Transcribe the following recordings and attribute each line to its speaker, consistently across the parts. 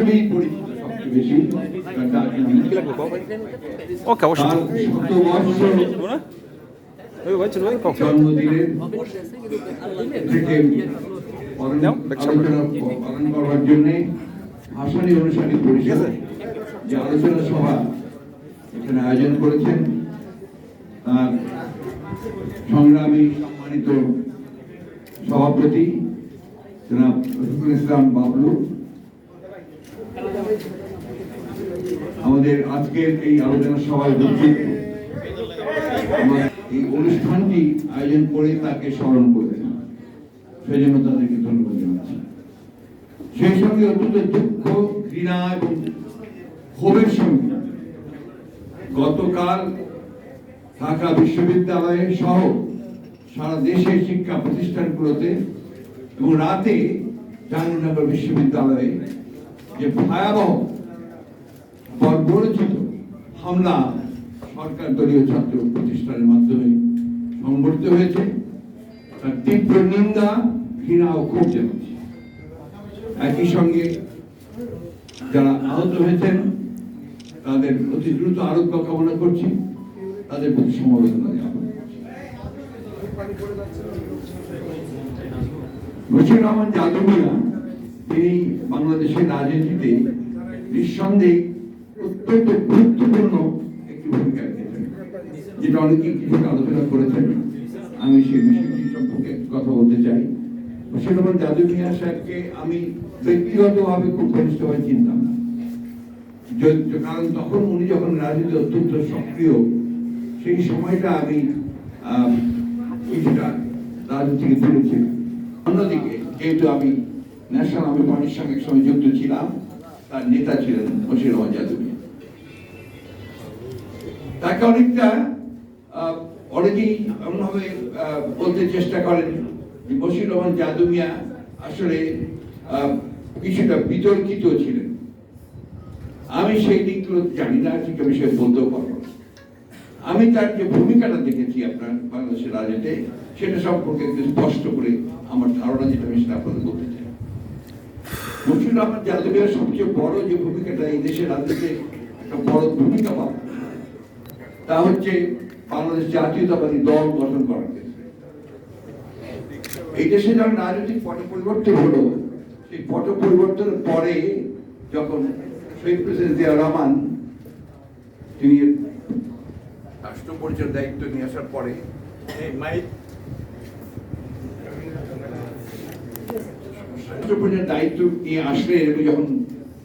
Speaker 1: হিসেবেই পরিচিত সবচেয়ে বেশি।
Speaker 2: ওকে, অবশ্যই
Speaker 1: জন্মদিনের থেকে আলোচনা পালন করবার জন্য ভাসানী অনুষ্ঠানী পরিষদ যে আলোচনা সভা এখানে আয়োজন করেছেন, তার সংগ্রামী সম্মানিত সভাপতি জনাব রফিকুল ইসলাম বাবলু, আমাদের আজকের এই আলোচনা সভায় উপস্থিত এই অনুষ্ঠানটি আয়োজন করে তাকে স্মরণ করেছেন, সেই জন্য তাদেরকে ধন্যবাদ জানাচ্ছি। সেই সঙ্গে অত্যন্ত দুঃখ, ঘৃণা এবং ক্ষোভের সঙ্গে গতকাল ঢাকা বিশ্ববিদ্যালয়ে সহ সারা দেশের শিক্ষা প্রতিষ্ঠানগুলোতে এবং রাতে জাহাঙ্গীরনগর বিশ্ববিদ্যালয়ে যে ভয়াবহ বর্বরচিত হামলা সরকার দলীয় ছাত্র প্রতিষ্ঠানের মাধ্যমে সংঘটিত হয়েছে, তার তীব্র নিন্দা, ঘৃণা ও ক্ষোভ জানাচ্ছি। একই সঙ্গে যারা আহত হয়েছেন তাদের অতি দ্রুত আরোগ্য কামনা করছি, তাদের প্রতি সমবেদনা জ্ঞাপন করছি। বশির রহমান জাদু মিয়া তিনি বাংলাদেশের রাজনীতিতে নিঃসন্দেহে অত্যন্ত গুরুত্বপূর্ণ একটি ভূমিকা রেখেছেন, যেটা অনেকে কিছুটা আলোচনা করেছেন। আমি সেই বিষয়টি সম্পর্কে কথা বলতে চাই। বশির রহমান জাদু মিয়া সাহেবকে আমি ব্যক্তিগতভাবে খুব ঘনিষ্ঠভাবে চিনতাম না, কারণ তখন উনি যখন রাজনীতি অত্যন্ত সক্রিয়, সেই সময়টা আমি কিছুটা রাজনীতিকে দূরে ছিলাম। অন্যদিকে যেহেতু আমি ন্যাশনাল আর্মি পার্টির সঙ্গে একসময় যুক্ত ছিলাম, তার নেতা ছিলেন বশির রহমান জাদু মিয়া। তাকে অনেকেই এমনভাবে বলতে চেষ্টা করেন যে বশির রহমান জাদু মিয়া আসলে কিছুটা বিতর্কিত ছিলেন। আমি সেই দিকগুলো জানি না, ঠিক বিষয়ে বলতেও পারবো না। আমি তার যে ভূমিকাটা দেখেছি আপনার বাংলাদেশের রাজনীতিতে, সেটা সম্পর্কে একটু স্পষ্ট করে আমার ধারণা যেটা আমি সেটা আপনাদের বলতে চাই। বশির রহমান জাদু মিয়ার সবচেয়ে বড় যে ভূমিকাটা এই দেশের রাজনীতিতে একটা বড় ভূমিকা পাবে, তা হচ্ছে বাংলাদেশ জাতীয়তাবাদী দল গঠন করার ক্ষেত্রে। এই দেশে যখন রাজনৈতিক পট পরিবর্তন হলো, সেই পট পরিবর্তনের পরে যখন শহীদ প্রেসিডেন্ট জিয়া রহমান তিনি রাষ্ট্র পরিচালনার দায়িত্ব নিয়ে আসার পরে রাষ্ট্র পরিচালনার দায়িত্ব নিয়ে আসলে যখন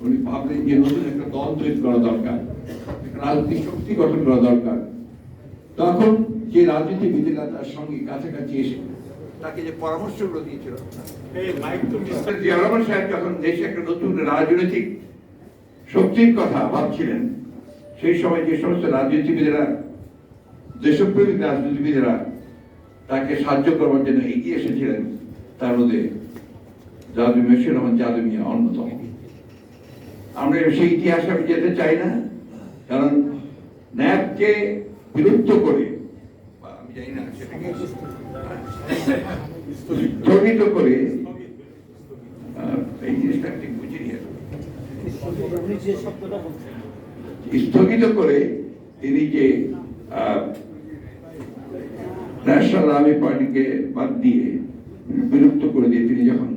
Speaker 1: উনি ভাবলেন যে নতুন একটা দল তৈরি করা দরকার, রাজনৈতিক শক্তি গঠন করা দরকার, তখন যে রাজনীতিবিদেরা তার সঙ্গে কাছাকাছি এসে তাকে যে পরামর্শগুলো দিয়েছিল, জিয়া রহমান সাহেব যখন দেশে একটা নতুন রাজনৈতিক শক্তির কথা ভাবছিলেন, সেই সময় যে সমস্ত রাজনীতিবিদেরা, দেশপ্রেমিক রাজনীতিবিদেরা তাকে সাহায্য করবার জন্য এগিয়ে এসেছিলেন, তার মধ্যে বশির রহমান জাদু মিয়া অন্যতম। আমরা সেই ইতিহাসে আমি যেতে চাই না, কারণ ন্যাপকে বিরুদ্ধ করে, আমি জানি না সেটাকে স্থগিত করে, এই জিনিসটা ঠিক বুঝিনি, স্থগিত করে তিনি যে ন্যাশনাল আর্মি পার্টিকে বাদ দিয়ে, বিলুপ্ত করে দিয়ে তিনি যখন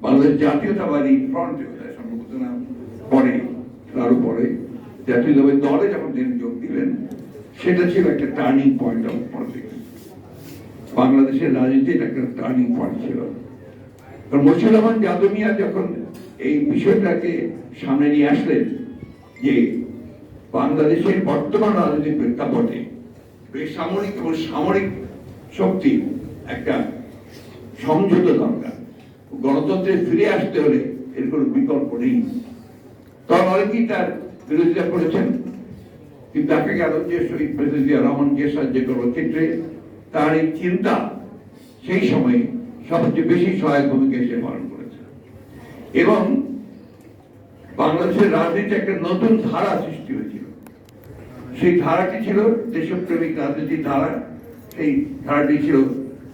Speaker 1: বাংলাদেশ জাতীয়তাবাদী ফ্রন্টে সম্ভবত না পরে, আরো পরে জাতীয়তাবাদী দলে যখন তিনি যোগ দিলেন, সেটা ছিল একটা টার্নিং পয়েন্ট অফ পলিটিক্স। বাংলাদেশের রাজনীতির একটা টার্নিং পয়েন্ট ছিল। কারণ বশির রহমান জাদু মিয়া যখন এই বিষয়টাকে সামনে নিয়ে আসলেন যে বাংলাদেশের বর্তমান রাজনৈতিক প্রেক্ষাপটে বেসামরিক এবং সামরিক শক্তির একটা সমঝোতা দরকার, গণতন্ত্রে ফিরে আসতে হলে এর কোনো বিকল্প নেই, তখন অনেকেই তার বিরোধিতা করেছেন। কিন্তু দেখা গেল যে শহীদ প্রেসিডেন্ট জিয়া রহমানকে সাহায্য করার ক্ষেত্রে তার এই চিন্তা সেই সময়ে সবচেয়ে বেশি সহায়ক ভূমিকা সে পালন করেছে, এবং বাংলাদেশের রাজনীতি একটা নতুন ধারা সৃষ্টি হয়েছিল। সেই ধারাটি ছিল দেশপ্রেমিক রাজনীতির ধারা। সেই ধারাটি ছিল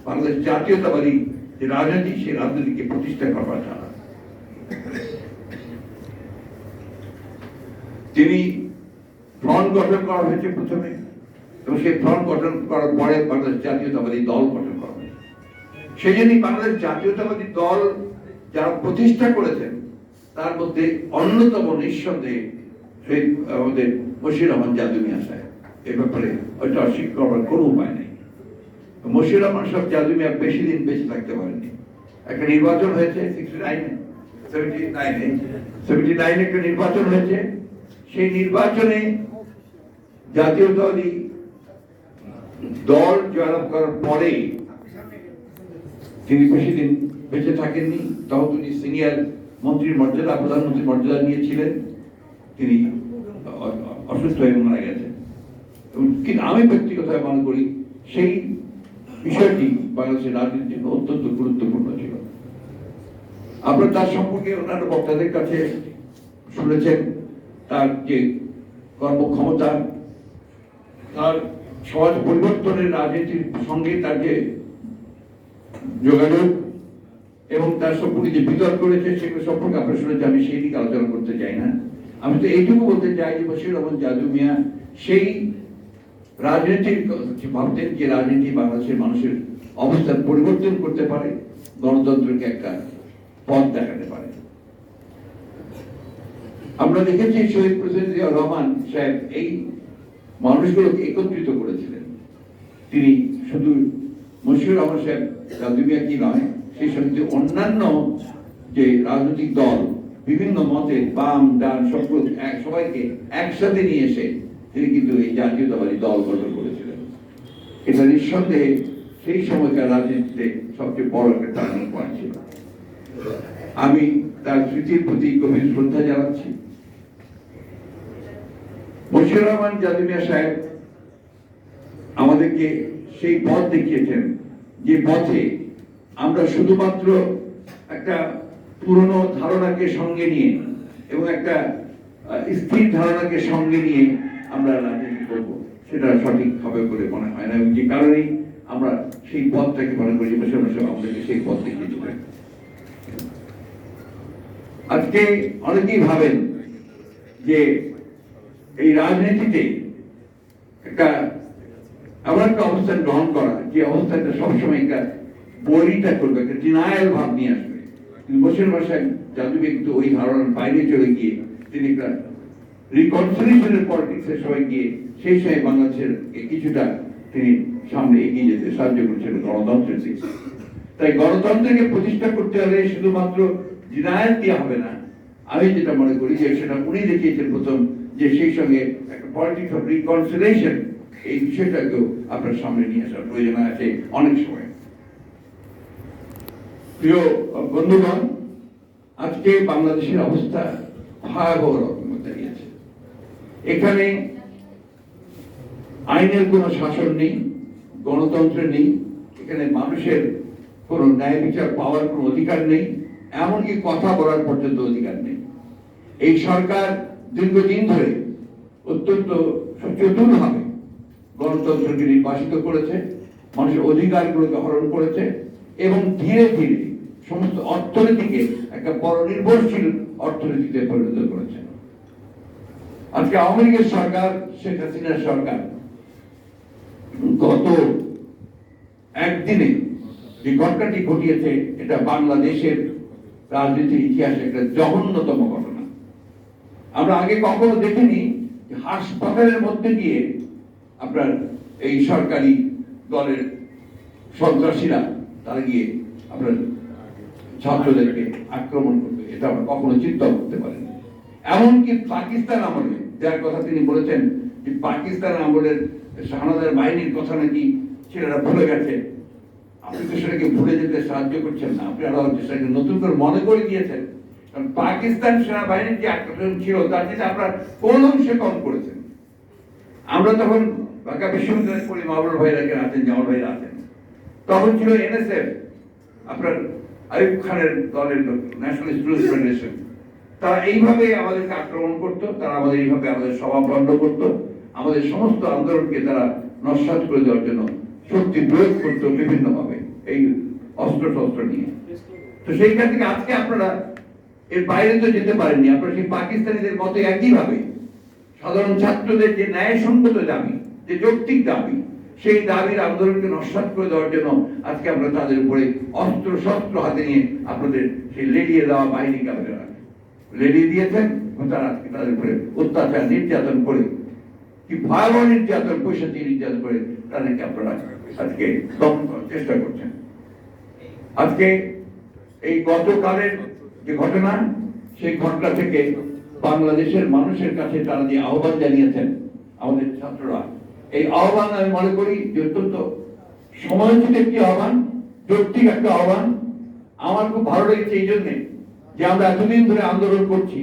Speaker 1: বাংলাদেশ জাতীয়তাবাদী যে রাজনীতি, সেই রাজনীতিকে প্রতিষ্ঠা করবার ধারা। তিনি ফ্রন্ট গঠন করা হয়েছে প্রথমে, এবং সেই ফ্রন্ট গঠন করার পরে বাংলাদেশ জাতীয়তাবাদী দল গঠন করা হয়েছে। সেই জন্যই বাংলাদেশ জাতীয়তাবাদী দল যারা প্রতিষ্ঠা করেছেন তার মধ্যে অন্যতম নিঃসন্দেহে সেই আমাদের মশিউর রহমান জাদু মিয়া সাহেব। এ ব্যাপারে ওইটা অস্বীকার করার কোনো উপায় নেই। মশিউর রহমান সাহেব জাদু মিয়া বেশি দিন বেঁচে থাকতে পারেননি। একটা নির্বাচন হয়েছে 79 একটা নির্বাচন হয়েছে। সেই নির্বাচনে জাতীয়তাবাদী দল জয়লাভ করার পরে তিনি বেশি দিন বেঁচে থাকেননি। তখন তিনি সিনিয়র মন্ত্রীর মর্যাদা, প্রধানমন্ত্রীর মর্যাদা নিয়েছিলেন। তিনি অসুস্থ হয়ে মারা গেছেন। কিন্তু আমি ব্যক্তিগতভাবে মনে করি সেই বিষয়টি বাংলাদেশের রাজনীতির জন্য অত্যন্ত গুরুত্বপূর্ণ ছিল। আপনারা তার সম্পর্কে অন্যান্য বক্তাদের কাছে শুনেছেন, তার যে কর্মক্ষমতা, তার সমাজ পরিবর্তনের রাজনীতির সঙ্গে তার যে যোগাযোগ এবং তার সম্পর্কে যে বিতর্ক করেছে সেগুলো সম্পর্কে আপনারা শুনেছেন। আমি সেই দিকে আলোচনা করতে চাই না। আমি তো এইটুকু বলতে চাই যে মশিউর রহমান জাদু মিয়া সেই রাজনীতির ভাবতেন যে রাজনীতি বাংলাদেশের মানুষের অবস্থান পরিবর্তন করতে পারে, গণতন্ত্রকে একটা পথ দেখাতে পারে। আমরা দেখেছি শহীদ প্রেসিডেন্ট জিয়াউর রহমান সাহেব এই মানুষগুলোকে একত্রিত করেছিলেন। তিনি শুধু মশিউর রহমান সাহেব জাদু মিয়া কি নয়, সেই সঙ্গে অন্যান্য যে রাজনৈতিক দল বিভিন্ন মতের বাম ডান সবাইকে একসাথে নিয়ে এসে তিনি কিন্তু এই জাতীয়তাবাদী দল গঠন করেছিলেন। এটা নিঃসন্দেহে সেই সময়কার রাজনীতিতে সবচেয়ে বড় একটা টার্নিং পয়েন্ট ছিল। আমি তার স্মৃতির প্রতি গভীর শ্রদ্ধা জানাচ্ছি। মশিউর রহমান জাদু মিয়া সাহেব আমাদেরকে সেই পথ দেখিয়েছেন যে পথে আমরা শুধুমাত্র একটা পুরনো ধারণাকে সঙ্গে নিয়ে এবং একটা স্থির ধারণাকে সঙ্গে নিয়ে আমরা রাজনীতি করবো, সেটা সঠিক হবে বলে মনে হয় না। এবং যে কারণেই আমরা সেই পথটাকে মনে করি মশিউর রহমান সাহেব আমাদেরকে সেই পথ দেখিয়েছিলেন। আজকে অনেকেই ভাবেন যে এই রাজনীতিতে একটা এমন একটা অবস্থান গ্রহণ করা যে অবস্থানটা সবসময় একটা বলিটা করবে, একটা ডিনায়াল ভাব নিয়ে আসবে। কিন্তু মশিউর রহমান সাহেব জাদু মিয়া কিন্তু ওই ধারণার বাইরে চলে গিয়ে তিনি একটা রিকনসিলিয়েশনের পলিটিক্সের সবাই গিয়ে সেই সময় বাংলাদেশের কিছুটা তিনি সামনে এগিয়ে যেতে সাহায্য করছেন গণতন্ত্রের দিকে। তাই গণতন্ত্রকে প্রতিষ্ঠা করতে হলে শুধুমাত্র ডিনায়াল দিয়ে হবে না। আমি যেটা মনে করি যে সেটা উনি দেখিয়েছেন প্রথম, যে সেই সঙ্গে একটা পলিটিক্স অফ রিকনসিলিয়েশন, এই বিষয়টাকেও আপনার সামনে নিয়ে আসার প্রয়োজন আছে অনেক সময়। প্রিয় বন্ধুগণ, আজকে বাংলাদেশের অবস্থা ভয়াবহ রকমের দাঁড়িয়েছে। এখানে আইনের কোনো শাসন নেই, গণতন্ত্র নেই, এখানে মানুষের কোনো ন্যায় বিচার পাওয়ার কোনো অধিকার নেই, এমনকি কথা বলার পর্যন্ত অধিকার নেই। এই সরকার দীর্ঘদিন ধরে অত্যন্ত চতুরভাবে গণতন্ত্রকে নির্বাসিত করেছে, মানুষের অধিকারগুলোকে হরণ করেছে এবং ধীরে ধীরে সমস্ত অর্থনীতিকে একটা পরনির্ভরশীল অর্থনীতিতে পরিণত করেছে। আজকে আওয়ামী লীগের সরকার, শেখ হাসিনার সরকার গত একদিনে যে ঘটনাটি ঘটিয়েছে, এটা বাংলাদেশের রাজনীতির ইতিহাসে একটা জঘন্যতম ঘটনা। আমরা আগে কখনো দেখিনি হাসপাতালের মধ্যে গিয়ে আপনার এই সরকারি দলের সন্ত্রাসীরা তারা গিয়ে আপনার ছাত্রদেরকে আক্রমণ করবে, এটা আমরা কখনো চিন্তা করতে পারিনি। এমনকি পাকিস্তান আমলে, যার কথা তিনি বলেছেন যে পাকিস্তান আমলের শাহনাদের বাহিনীর কথা নাকি ছেলেরা ভুলে গেছে, আপনি তো সেটাকে ভুলে যেতে সাহায্য করছেন না, আপনি আরো সেটাকে নতুন করে মনে করে দিয়েছেন। কারণ পাকিস্তান সেনাবাহিনীর যে আক্রমণ ছিল তার থেকে আপনার কোন অংশে কম করেছেন। আমরা তখন ঢাকা বিশ্ববিদ্যালয়ে পড়ি, মাহবুব ভাইরা আছেন, জামাল ভাইরা আছেন, তখন ছিল এনএসএফ, আপনার আইয়ুব খানের দলের লোক, ন্যাশনাল স্টুডেন্টস ফেডারেশন। তারা এইভাবে আমাদেরকে আক্রমণ করতো, তারা আমাদের এইভাবে আমাদের সভা বন্ধ করতো, আমাদের সমস্ত আন্দোলনকে তারা নস্যাৎ করে দেওয়ার জন্য শক্তি প্রয়োগ করতো বিভিন্নভাবে এই অস্ত্র শস্ত্র নিয়ে। তো সেইখান থেকে আজকে আপনারা এর বাইরে তো যেতে পারেননি, আপনারা সেই পাকিস্তানিদের মতো একইভাবে সাধারণ ছাত্রদের যে ন্যায়সঙ্গত দাবি, যে যৌক্তিক দাবি, সেই দাবির আন্দোলনকে নস্যাৎ করে দেওয়ার জন্য আজকে আমরা তাদের উপরে অস্ত্র শস্ত্র হাতে নিয়ে আপনাদের সেই লেলিয়ে দেওয়া বাহিনীকে আপনারা লেলিয়ে দিয়েছেন এবং তারা আজকে তাদের উপরে অত্যাচার নির্যাতন করে, কি ভয়াবহ নির্যাতন, পৈশাচিক নির্যাতন করে তাদেরকে আপনারা আজকে দমন করার চেষ্টা করছেন। আজকে এই গতকালের যে ঘটনা, সেই ঘটনা থেকে বাংলাদেশের মানুষের কাছে তারা যে আহ্বান জানিয়েছেন আমাদের ছাত্ররা, এই আহ্বান আমি মনে করি যে অত্যন্ত সময়োচিত একটি আহ্বান, যৌক্তিক একটা আহ্বান। আমার খুব ভালো লেগেছে এই জন্যে যে আমরা এতদিন ধরে আন্দোলন করছি,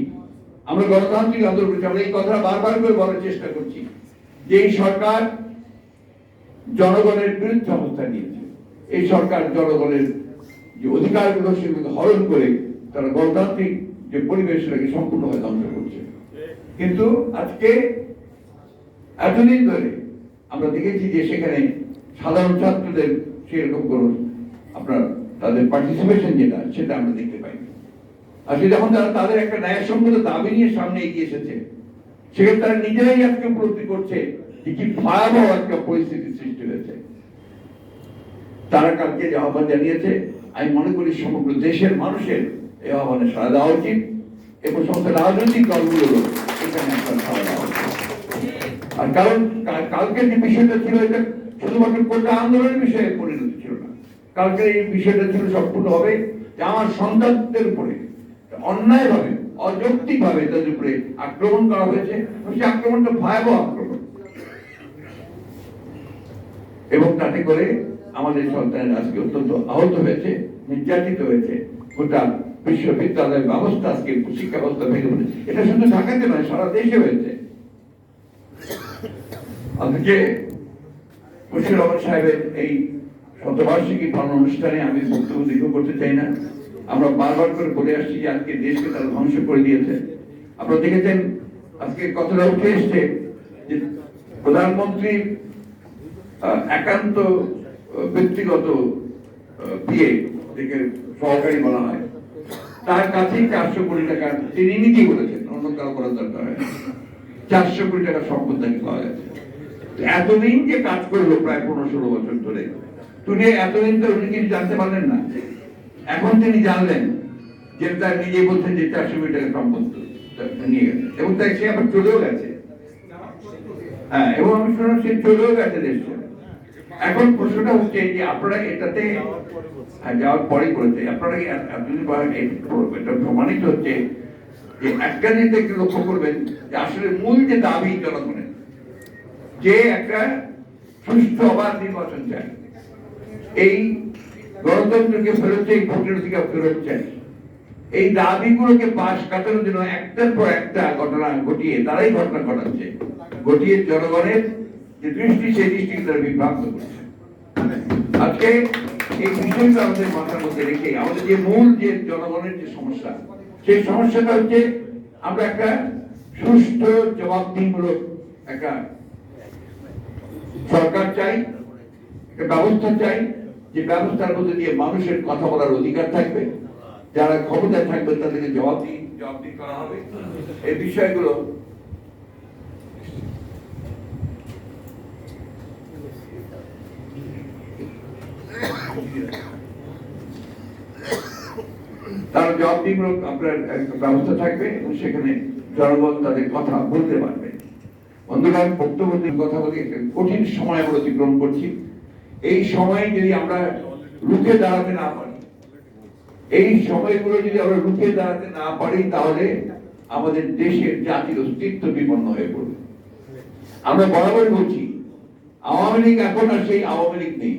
Speaker 1: আমরা গণতান্ত্রিক আন্দোলন করছি, আমরা এই কথা বারবার করে বলার চেষ্টা করছি যে এই সরকার জনগণের বিরুদ্ধে অবস্থান নিয়েছে। এই সরকার জনগণের যে অধিকারগুলো সেগুলো হরণ করে তারা গণতান্ত্রিক যে পরিবেশটাকে সম্পূর্ণভাবে ধ্বংস করছে। কিন্তু আজকে এতদিন ধরে আমরা দেখেছি যে সেখানে সাধারণ ছাত্রদের সেরকম কোন আপনার তাদের পার্টিসিপেশন যেটা সেটা আমরা দেখতে পাইনি। আজকে যখন তারা তাদের একটা ন্যায়সঙ্গত দাবি নিয়ে সামনে এগিয়ে এসেছে, সেখানে তারা নিজেরাই আজকে উপলব্ধি করছে যে কি ভয়াবহ একটা পরিস্থিতির সৃষ্টি হয়েছে। তারা কালকে যে আহ্বান জানিয়েছে, আমি মনে করি সমগ্র দেশের মানুষের এই আহ্বানে সাড়া দেওয়া উচিত এবং সমস্ত রাজনৈতিক দলগুলোরও এখানে আপনার সাড়া দেওয়া উচিত। আর কারণ কালকের যে বিষয়টা ছিল, এটা শুধুমাত্র কোটা আন্দোলনের বিষয়ে পরিণত ছিল না। কালকের এই বিষয়টা ছিল সম্পূর্ণভাবে যে আমার সন্তানদের উপরে অন্যায়ভাবে, অযৌক্তিকভাবে তাদের উপরে আক্রমণ করা হয়েছে। সেই আক্রমণটা ভয়াবহ আক্রমণ, এবং তাতে করে আমাদের সন্তানের আজকে অত্যন্ত আহত হয়েছে, নির্যাতিত হয়েছে। গোটা বিশ্ববিদ্যালয় ব্যবস্থা, আজকে শিক্ষা ব্যবস্থা ভেঙে পড়েছে। এটা শুধু ঢাকাতে নয়, সারা দেশে হয়েছে। আজকে বশির রহমান সাহেবের এই শতবার্ষিকী পালন অনুষ্ঠানে আমি বক্তব্য দীর্ঘ করতে চাই না। আমরা বারবার করে বলে আসছি যে আজকে দেশকে তারা ধ্বংস করে দিয়েছে। আপনারা দেখেছেন আজকে কথাটা উঠে এসছে যে প্রধানমন্ত্রীর একান্ত ব্যক্তিগত বিয়ে থেকে সহকারী বলা হয়, তার কাছেই 400 কোটি টাকা তিনি নিজেই বলেছেন, অন্য কারো করার দরকার হয়, 400 কোটি টাকা সম্পদ নাকি পাওয়া গেছে। এতদিন যে কাজ করলো প্রায় 15-16 বছর ধরে, তিনি এতদিন তো উনি কিছু জানতে পারলেন না। এখন তিনি জানলেন যে তার নিজে বলছেন যে 400 কোটি টাকা সম্পদ নিয়ে গেছে, এবং তাই সে আবার চলেও গেছে। হ্যাঁ, এবং আমি শুনলাম সে চলেও গেছে দেশ। এখন প্রশ্নটা হচ্ছে যে আপনারা এটাতে যাওয়ার পরে করেছে, আপনারা এটা প্রমাণিত হচ্ছে যে একটা জিনিস একটু লক্ষ্য করবেন যে আসলে মূল যে দাবি জনগণের, যে একটা সুষ্ঠু অবাধ নির্বাচন চাই, এই গণতন্ত্রকে ফেরত চাই, ভোটের অধিকার ফেরত চাই, এই দাবিগুলোকে পাশ কাটানোর জন্য একটার পর একটা ঘটনা ঘটিয়ে তারাই ঘটনা ঘটাচ্ছে, ঘটিয়ে জনগণের যে দৃষ্টি, সেই দৃষ্টিকে তারা বিভ্রান্ত করছে। আজকে এই বিষয়টা আমাদের মাথার মধ্যে রেখে আমাদের যে মূল যে জনগণের যে সমস্যা, সেই সমস্যাটা হচ্ছে আমরা একটা সুষ্ঠু জবাবদিহিমূলক একটা সরকার চাই, একটা ব্যবস্থা চাই, যে ব্যবস্থার মধ্যে দিয়ে মানুষের কথা বলার অধিকার থাকবে, যারা ক্ষমতায় থাকবে তাদেরকে জবাবদিহি করা হবে। এই বিষয়গুলো তার জবাবদিহিমূলক আপনার ব্যবস্থা থাকবে এবং সেখানে জনগণ তাদের কথা বলতে পারবে। বন্ধুগণ, বক্তব্য কথা বলে কঠিন সময় আমরা অতিক্রম করছি। এই সময়ে যদি আমরা রুখে দাঁড়াতে না পারি, এই সময়গুলো যদি আমরা রুখে দাঁড়াতে না পারি, তাহলে আমাদের দেশের জাতির অস্তিত্ব বিপন্ন হয়ে পড়বে। আমরা বরাবর বলছি, আওয়ামী লীগ এখন আর সেই আওয়ামী লীগ নেই।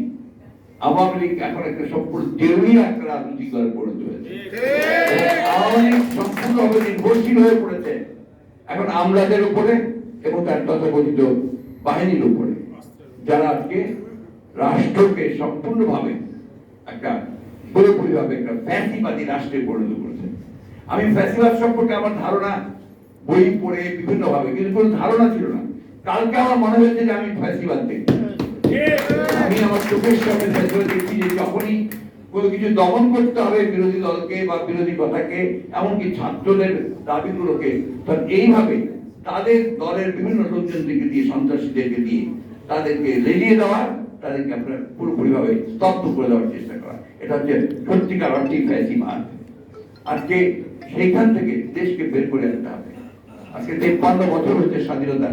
Speaker 1: আওয়ামী লীগ এখন একটা সম্পূর্ণ দেউলিয়া একটা রাজনৈতিক দলে পরিণত হয়েছে। আওয়ামী লীগ সম্পূর্ণভাবে নির্ভরশীল হয়ে পড়েছে এখন আমলাদের উপরে এবং তার তথাকথিত বাহিনীর উপরে, যারা আজকে রাষ্ট্রকে সম্পূর্ণভাবে একটা পুরোপুরিভাবে একটা ফ্যাসিবাদী রাষ্ট্রে পরিণত করেছে। আমি ফ্যাসিবাদ সম্পর্কে আমার ধারণা বই পড়ে বিভিন্ন ভাবে, কিন্তু কোনো ধারণা ছিল না। কালকে আমার মনে হয়েছে যে আমি ফ্যাসিবাদ দেখি, আমি আমার চোখের সামনে ফ্যাসিবাদ দেখছি যে যখনই কোনো কিছু দমন করতে হবে বিরোধী দলকে বা বিরোধী কথাকে, এমনকি ছাত্রদের দাবিগুলোকে, তখন এইভাবে তাদের দলের বিভিন্ন লোকজনদেরকে দিয়ে, সন্ত্রাসীদেরকে দিয়ে তাদেরকে লেলিয়ে দেওয়া, তাদেরকে আপনার পুরোপুরিভাবে স্তব্ধ করে দেওয়ার চেষ্টা করা, এটা হচ্ছে সত্যিকার অর্থেই ফ্যাসিবাদ। আজকে সেইখান থেকে দেশকে বের করে আনতে হবে। আজকে 53 বছর হচ্ছে স্বাধীনতা।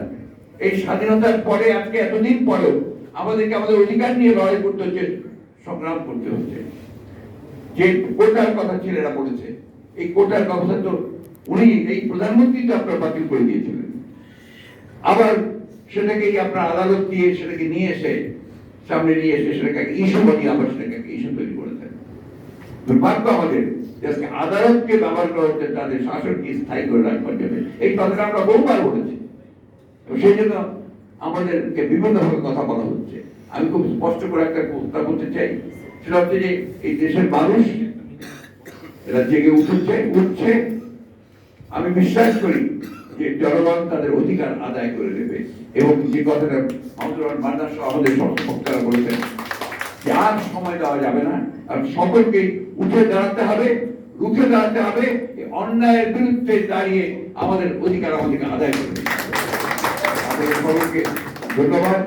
Speaker 1: এই স্বাধীনতার পরে আজকে এতদিন পরেও আমাদেরকে আমাদের অধিকার নিয়ে লড়াই করতে হচ্ছে, সংগ্রাম করতে হচ্ছে। যে কোটার কথা ছেলেরা বলেছে, এই কোটার কথা তো উনি এই প্রধানমন্ত্রী তো আপনার বাতিল করে দিয়েছিলেন। আবার সেটাকে আপনার আদালত দিয়ে সেটাকে নিয়ে এসে সামনে নিয়ে এসে সেটাকে ইস্যু বানিয়ে আবার সেটাকে ইস্যু তৈরি করেছেন। দুর্ভাগ্য আমাদের আজকে আদালতকে ব্যবহার করা হচ্ছে তাদের শাসনকে স্থায়ী করে রাখবার জন্য। এই কথাটা আমরা বহুবার বলেছি, সেই জন্য আমাদেরকে বিভিন্নভাবে কথা বলা হচ্ছে। আমি খুব স্পষ্ট করে একটা কথা বলতে চাই, সেটা হচ্ছে যে এই দেশের মানুষ এরা জেগে উঠছে। আমি বিশ্বাস করি যে জনগণ তাদের অধিকার আদায় করে দেবে। এবং যে কথাটা মান্নার সহ আমাদের বক্তারা বলেছেন যে আর সময় দেওয়া যাবে না, আর সকলকে উঠে দাঁড়াতে হবে, রুখে দাঁড়াতে হবে, এই অন্যায়ের বিরুদ্ধে দাঁড়িয়ে আমাদের অধিকার আমাদেরকে আদায় করে দিতে হবে। আপনাদের সকলকে ধন্যবাদ।